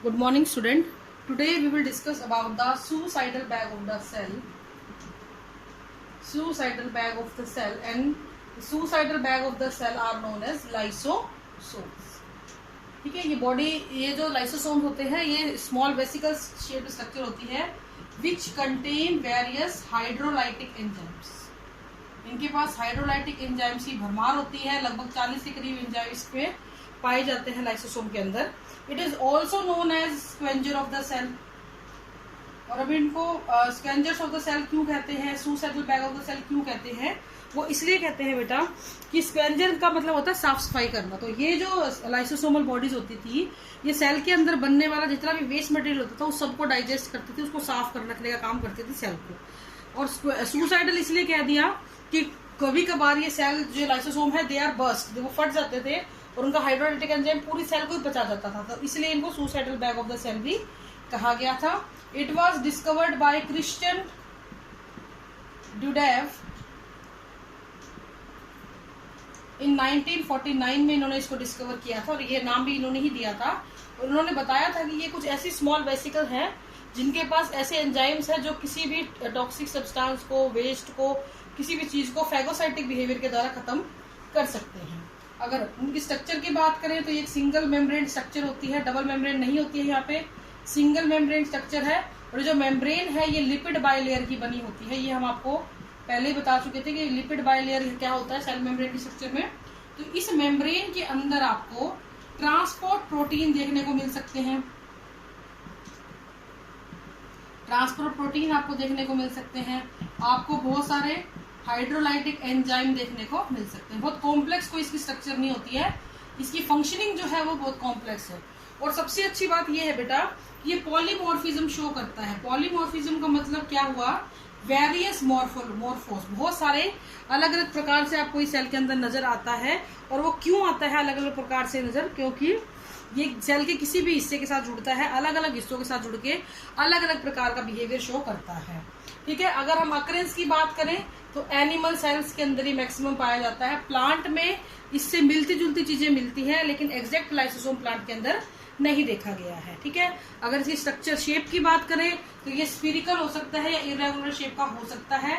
Good morning, student. Today we will discuss about the suicidal bag of the cell. Suicidal bag of the cell, and the suicidal bag of the cell are known as lysosomes. ठीक है, ये body, ये जो lysosome होते हैं ये small vesicle shaped structure होती है which contain various hydrolytic enzymes. इनके पास हाइड्रोलाइटिक एंजाइम्स की भरमार होती है. लगभग 40 के करीब एंजाइम्स पे पाए जाते हैं लाइसोसोम के अंदर. It is also known as scavenger of the cell. और अभी इनको स्क्वेंजर्स ऑफ द सेल क्यों कहते हैं, suicidal bag of the cell क्यों कहते हैं, वो इसलिए कहते हैं बेटा कि स्क्वेंजर का मतलब होता है साफ सफाई करना. तो ये जो लाइसोसोमल बॉडीज होती थी ये सेल के अंदर बनने वाला जितना भी वेस्ट मटेरियल होता था उस सबको डाइजेस्ट करती थी, उसको साफ कर रखने का काम करती थी सेल को. और सुसाइडल इसलिए कह दिया कि कभी कभार ये सेल जो लाइसोसोम है दे आर बर्स्ट, वो फट जाते थे और उनका हाइड्रोलाइटिक एंजाइम पूरी सेल को ही बचा जाता था. तो इसलिए इनको suicidal bag of the cell भी कहा गया था. It was discovered by Christian de Duve in 1949 में. इन्होंने इसको डिस्कवर किया था और ये नाम भी इन्होंने ही दिया था. और उन्होंने बताया था कि ये कुछ ऐसी स्मॉल वेसिकल हैं जिनके पास ऐसे एंजाइम्स हैं जो किसी भी टॉक्सिक सब्सटेंस को, वेस्ट को, किसी भी चीज को फैगोसाइटिक बिहेवियर के द्वारा खत्म कर सकते हैं. अगर उनकी स्ट्रक्चर की बात करें तो ये सिंगल मेम्ब्रेन स्ट्रक्चर होती है, डबल मेम्ब्रेन नहीं होती है. यहाँ पे सिंगल मेम्ब्रेन स्ट्रक्चर है. और जो मेम्ब्रेन है ये लिपिड बाइलेयर की बनी होती है. ये हम आपको पहले ही बता चुके थे कि लिपिड बाइलेयर क्या होता है सेल मेम्ब्रेन की स्ट्रक्चर में. तो इस मेम्ब्रेन के अंदर आपको ट्रांसपोर्ट प्रोटीन देखने को मिल सकते हैं. ट्रांसपोर्ट प्रोटीन आपको देखने को मिल सकते हैं. आपको बहुत सारे हाइड्रोलाइटिक एंजाइम देखने को मिल सकते हैं. बहुत कॉम्प्लेक्स कोई इसकी स्ट्रक्चर नहीं होती है. इसकी फंक्शनिंग जो है वो बहुत कॉम्प्लेक्स है. और सबसे अच्छी बात ये है बेटा ये पॉलीमॉर्फिज्म शो करता है. पॉलीमॉर्फिज्म का मतलब क्या हुआ, वेरियस मॉर्फोस, बहुत सारे अलग अलग प्रकार से आपको इस सेल के अंदर नजर आता है. और वो क्यों आता है अलग अलग प्रकार से नजर, क्योंकि ये सेल के किसी भी हिस्से के साथ जुड़ता है, अलग अलग हिस्सों के साथ जुड़ के अलग अलग प्रकार का बिहेवियर शो करता है. ठीक है, अगर हम अकरेंस की बात करें तो एनिमल सेल्स के अंदर ही मैक्सिमम पाया जाता है. प्लांट में इससे मिलती जुलती चीजें मिलती हैं लेकिन एग्जैक्ट लाइसोसोम प्लांट के अंदर नहीं देखा गया है. ठीक है, अगर इसकी स्ट्रक्चर शेप की बात करें तो ये स्फीरिकल हो सकता है या इरेगुलर शेप का हो सकता है.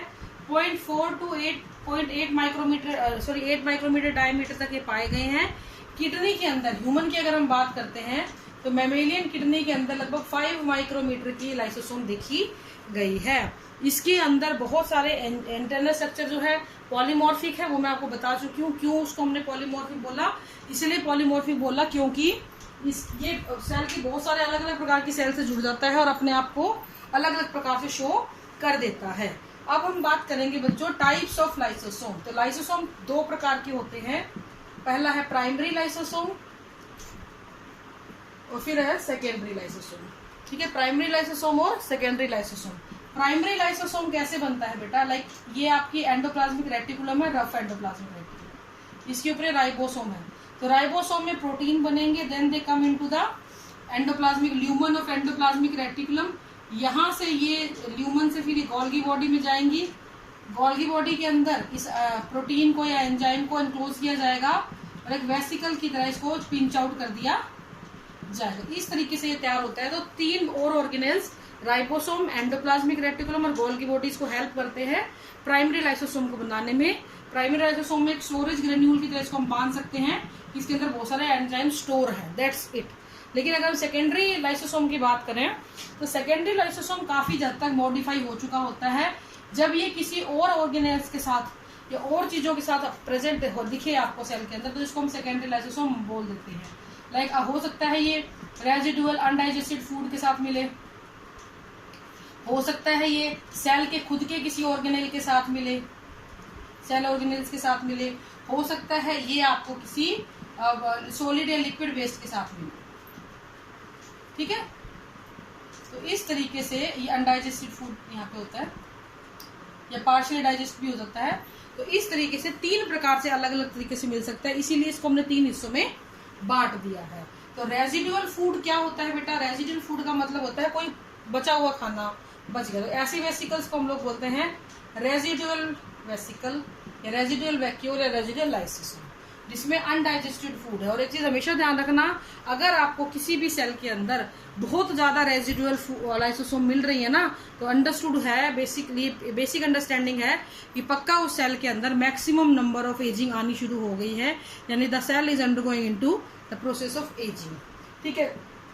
0.4 to 8 माइक्रोमीटर 8 माइक्रोमीटर डायमीटर तक ये पाए गए हैं. किडनी के अंदर, ह्यूमन की अगर हम बात करते हैं तो मैमेलियन किडनी के अंदर लगभग 5 माइक्रोमीटर की लाइसोसोम देखी गई है. इसके अंदर बहुत सारे इंटरनल स्ट्रक्चर जो है पॉलीमॉर्फिक है, वो मैं आपको बता चुकी हूँ. क्यों उसको हमने पॉलीमॉर्फिक बोला, इसलिए पॉलीमॉर्फिक बोला क्योंकि ये सेल की बहुत सारे अलग अलग प्रकार की सेल से जुड़ जाता है और अपने आप को अलग अलग प्रकार से शो कर देता है. अब हम बात करेंगे बच्चों टाइप्स ऑफ लाइसोसोम. तो लाइसोसोम दो प्रकार के होते हैं. पहला है प्राइमरी लाइसोसोम और फिर है सेकेंडरी लाइसोसोम. ठीक है, प्राइमरी लाइसोसोम और सेकेंडरी लाइसोसोम. प्राइमरी लाइसोसोम कैसे बनता है बेटा, लाइक ये आपकी एंडोप्लाज्मिक रेटिकुलम है, रफ एंडोप्लाज्मिक रेटिकुलम, इसके ऊपर राइबोसोम है. तो राइबोसोम में प्रोटीन बनेंगे, then they come into the endoplasmic lumen of endoplasmic reticulum. यहाँ से ये ल्यूमन से फिर गोल्गी बॉडी में जाएंगी. गोल्गी बॉडी के अंदर इस प्रोटीन को या एंजाइम को एनक्लोज किया जाएगा और एक वेसिकल की तरह इसको पिंच आउट कर दिया जाएगा. इस तरीके से ये तैयार होता है. तो 3 और ऑर्गेनेल्स राइबोसोम, एंडोप्लाज्मिक रेटिकुलम और गोल्गी बॉडीज को हेल्प करते हैं प्राइमरी लाइसोसोम को बनाने में. प्राइमरी लाइसोसोम में एक स्टोरेज ग्रेन्यूल की तरह इसको हम बांध सकते हैं, इसके अंदर बहुत सारे एंजाइम स्टोर है, दैट्स इट. लेकिन अगर हम सेकेंडरी लाइसोसोम की बात करें तो सेकेंडरी लाइसोसोम काफी हद तक मॉडिफाई हो चुका होता है. जब ये किसी और ऑर्गेनेल्स के साथ या और चीजों के साथ प्रेजेंट हो दिखे आपको सेल के अंदर तो इसको हम सेकेंडरी लाइसोसोम बोल देते हैं. लाइक हो सकता है ये रेजिडुअल अनडाइजेस्टेड फूड के साथ मिले, हो सकता है ये सेल के खुद के किसी ऑर्गेनेल के साथ मिले, सेल ऑर्गेनेल्स के साथ मिले, हो सकता है ये आपको किसी सॉलिड या लिक्विड वेस्ट के साथ मिले. ठीक है, तो इस तरीके से ये अनडाइजेस्टेड फूड यहाँ पे होता है या पार्शियली डाइजेस्ट भी हो सकता है. तो इस तरीके से 3 प्रकार से अलग अलग तरीके से मिल सकता है, इसीलिए इसको हमने 3 हिस्सों में बांट दिया है. तो रेजिडुअल फूड क्या होता है बेटा, रेजिडुअल फूड का मतलब होता है कोई बचा हुआ खाना बच गया. तो ऐसी वेसिकल्स को हम लोग बोलते हैं रेजिडुअल वेसिकल या रेजिडुअल वैक्यूल या रेजिडुअल लाइसोसोम. जिसमें अनडाइजेस्टेड फूड है। और एक चीज हमेशा ध्यान रखना, अगर आपको किसी भी सेल के अंदर बहुत ज्यादा रेजिडुअल लाइसोसोम मिल रही है ना, तो अंडरस्टूड है, बेसिक अंडरस्टैंडिंग है कि पक्का उस सेल के अंदर मैक्सिमम नंबर ऑफ एजिंग आनी शुरू हो गई है, यानी the cell is undergoing into the process of ageing. ठीक है,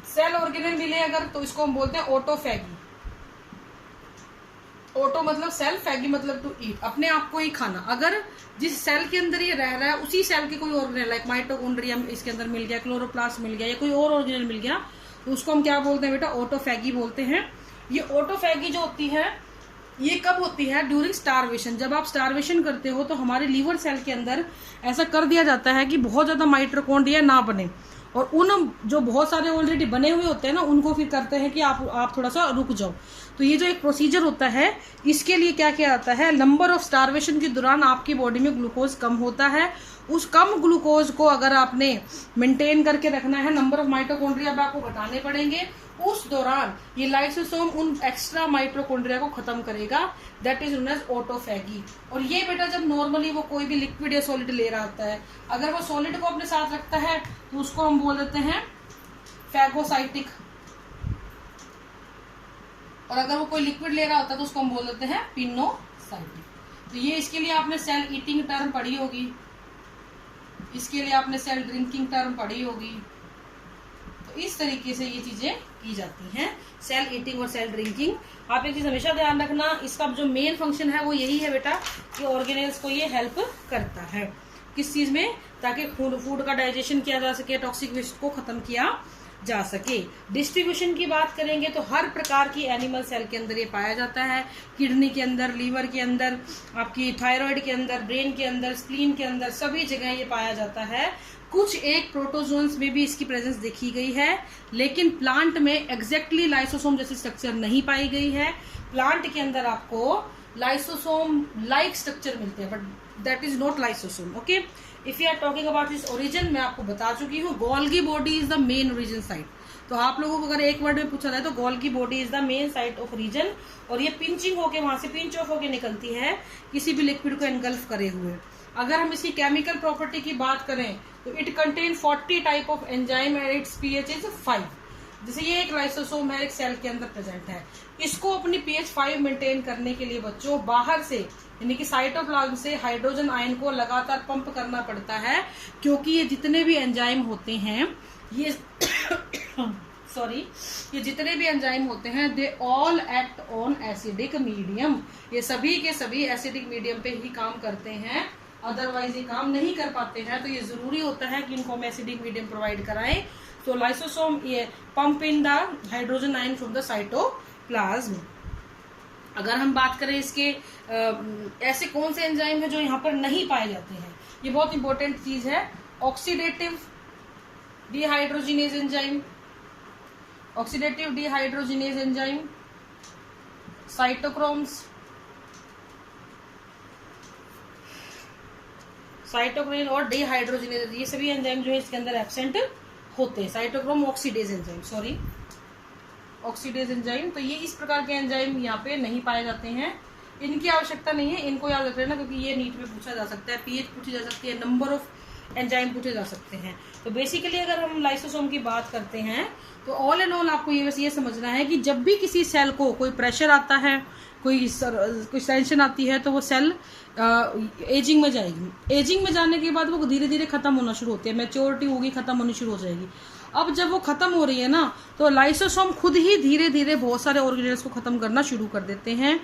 सेल ऑर्गेनल मिले अगर, तो इसको हम बोलते हैं ऑटोफैगी। ऑटो मतलब सेल, फैगी मतलब टू ईट, अपने आप को ही खाना। अगर जिस सेल के अंदर ये रह रहा है उसी सेल के कोई ऑर्गेनल, लाइक माइटोकॉन्ड्रिया इसके अंदर मिल गया, क्लोरोप्लास्ट मिल गया, या कोई और ऑर्गेनल मिल गया, तो उसको हम क्या बोलते हैं बेटा? ऑटोफैगी बोलते हैं। ये ऑटोफैगी जो होती है ये कब होती है? During starvation. जब आप स्टारवेशन करते हो तो हमारे लीवर सेल के अंदर ऐसा कर दिया जाता है कि बहुत ज्यादा माइटोकॉन्ड्रिया ना बने, और उन जो बहुत सारे ऑलरेडी बने हुए होते हैं ना, उनको फिर करते हैं कि आप थोड़ा सा रुक जाओ। तो ये जो एक प्रोसीजर होता है, इसके लिए क्या किया जाता है? नंबर ऑफ स्टारवेशन के दौरान आपकी बॉडी में ग्लूकोज कम होता है, उस कम ग्लूकोज को अगर आपने मेंटेन करके रखना है, नंबर ऑफ माइटोकॉन्ड्रिया आपको घटाने पड़ेंगे। उस दौरान ये लाइसोसोम उन एक्स्ट्रा माइटोकॉन्ड्रिया को खत्म करेगा, that is known as autophagy. और ये बेटा जब नॉर्मली वो कोई भी लिक्विड या सॉलिड ले रहा होता है, अगर वो सॉलिड को अपने साथ रखता है तो उसको हम बोल देते हैं फैगोसाइटिक, और अगर वो कोई लिक्विड ले रहा होता है तो उसको हम बोल देते हैं पिनोसाइटिक। तो ये इसके लिए आपने सेल ईटिंग टर्म पढ़ी होगी, इसके लिए आपने सेल ड्रिंकिंग टर्म पढ़ी होगी। तो इस तरीके से ये चीजें की जाती हैं, सेल ईटिंग और सेल ड्रिंकिंग। आप एक चीज हमेशा ध्यान रखना, इसका जो मेन फंक्शन है वो यही है बेटा कि ऑर्गेनेल्स को ये हेल्प करता है किस चीज में? ताकि फूड का डाइजेशन किया जा सके, टॉक्सिक वेस्ट को खत्म किया जा सके। डिस्ट्रीब्यूशन की बात करेंगे तो हर प्रकार की एनिमल सेल के अंदर ये पाया जाता है, किडनी के अंदर, लीवर के अंदर, आपकी थायराइड के अंदर, ब्रेन के अंदर, स्प्लीन के अंदर, सभी जगह ये पाया जाता है। कुछ एक प्रोटोजोन्स में भी इसकी प्रेजेंस देखी गई है, लेकिन प्लांट में एग्जैक्टली लाइसोसोम जैसी स्ट्रक्चर नहीं पाई गई है। प्लांट के अंदर आपको लाइसोसोम लाइक स्ट्रक्चर मिलते हैं, but that is not lysosome. Okay, if you are talking about this origin, मैं आपको बता चुकी हूँ, Golgi body is the main origin site. तो आप लोगों को अगर एक वर्ड में पूछा जाए तो Golgi body is the main site of region, और ये पिंचिंग होके वहां से पिंच ऑफ होके निकलती है किसी भी लिक्विड को एनगल्फ करे हुए। अगर हम इसकी केमिकल प्रॉपर्टी की बात करें तो it contain 40 type of enzyme and it's pH is 5। जैसे ये एक लाइसोसोम है, एक सेल के अंदर प्रेजेंट है, इसको अपनी पीएच 5 मेंटेन करने के लिए बच्चों बाहर से यानी कि साइटोप्लाज्म से हाइड्रोजन आयन को लगातार पंप करना पड़ता है, क्योंकि ये जितने भी एंजाइम होते हैं ये ये जितने भी एंजाइम होते हैं they all act on acidic medium. ये सभी के सभी एसिडिक मीडियम पे ही काम करते हैं, अदरवाइज ये काम नहीं कर पाते हैं। तो ये जरूरी होता है कि इनको हम एसिडिक मीडियम प्रोवाइड कराएं। तो लाइसोसोम ये pump in the hydrogen ion from the cytoplasm. अगर हम बात करें इसके ऐसे कौन से एंजाइम है जो यहाँ पर नहीं पाए जाते हैं, ये बहुत इंपॉर्टेंट चीज है। Oxidative dehydrogenase enzyme, oxidative dehydrogenase enzyme, cytochromes, cytochrome और डिहाइड्रोजिनेज, ये सभी एंजाइम जो है इसके अंदर एब्सेंट होते हैं। Cytochrome oxidase enzyme, sorry oxidase enzyme, तो ये इस प्रकार के एंजाइम यहाँ पे नहीं पाए जाते हैं, इनकी आवश्यकता नहीं है, इनको याद रख लेना क्योंकि ये नीट में पूछा जा सकता है, पीएच पूछी जा सकती है, नंबर ऑफ एंजाइम पूछे जा सकते हैं। तो बेसिकली अगर हम लाइसोसोम की बात करते हैं तो ऑल एंड ऑल आपको ये बस ये समझना है कि जब भी किसी सेल को कोई प्रेशर आता है, कोई टेंशन आती है, तो वो सेल एजिंग में जाएगी। एजिंग में जाने के बाद वो धीरे धीरे खत्म होना शुरू होती है, मैच्योरिटी होगी, खत्म होनी शुरू हो जाएगी। अब जब वो खत्म हो रही है ना, तो लाइसोसोम खुद ही धीरे धीरे बहुत सारे ऑर्गेनेल्स को खत्म करना शुरू कर देते हैं,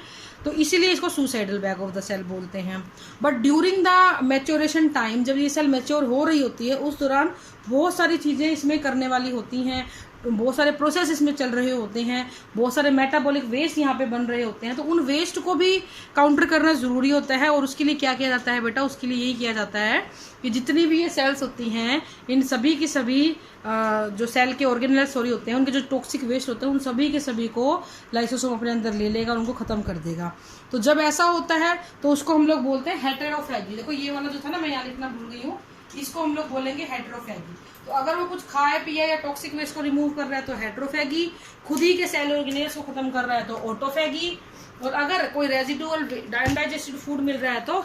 तो इसीलिए इसको suicidal bag of the cell बोलते हैं। But during the maturation time, जब ये सेल मैच्योर हो रही होती है, उस दौरान बहुत सारी चीजें इसमें करने वाली होती हैं, बहुत सारे प्रोसेस इसमें चल रहे होते हैं, बहुत सारे मेटाबॉलिक वेस्ट यहाँ पे बन रहे होते हैं, तो उन वेस्ट को भी काउंटर करना जरूरी होता है। और उसके लिए क्या किया जाता है बेटा? उसके लिए यही किया जाता है कि जितनी भी ये सेल्स होती हैं, इन सभी की सभी जो सेल के ऑर्गेनेल्स हो रही होते हैं, उनके जो टॉक्सिक वेस्ट होते हैं, उन सभी के सभी को लाइसोसोम अपने अंदर ले लेगा और उनको खत्म कर देगा। तो जब ऐसा होता है तो उसको हम लोग बोलते हैं हेटेरोफैगी। देखो ये वाला जो था ना, मैं यहाँ लिखना भूल गई हूँ, इसको हम लोग बोलेंगे हेटेरोफैगी। तो अगर वो कुछ खाए पिए या टॉक्सिक वेस्ट को रिमूव कर रहा है तो हेटेरोफैगी, खुद ही के सेल ऑर्गेनेल्स को खत्म कर रहा है तो ऑटोफैगी, और अगर कोई रेजिडुअल अनडाइजेस्टेड फूड मिल रहा है तो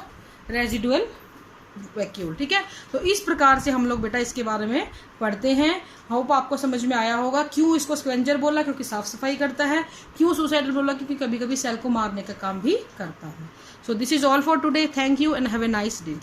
रेजिडुअल वैक्यूल, ठीक है। तो इस प्रकार से हम लोग बेटा इसके बारे में पढ़ते हैं। होप आपको समझ में आया होगा। क्यों इसको स्क्वेंजर बोला, क्योंकि साफ सफाई करता है। क्यों सुसाइडल बोला, क्योंकि कभी कभी सेल को मारने का काम भी करता है। So this is all for today. Thank you and have a nice day.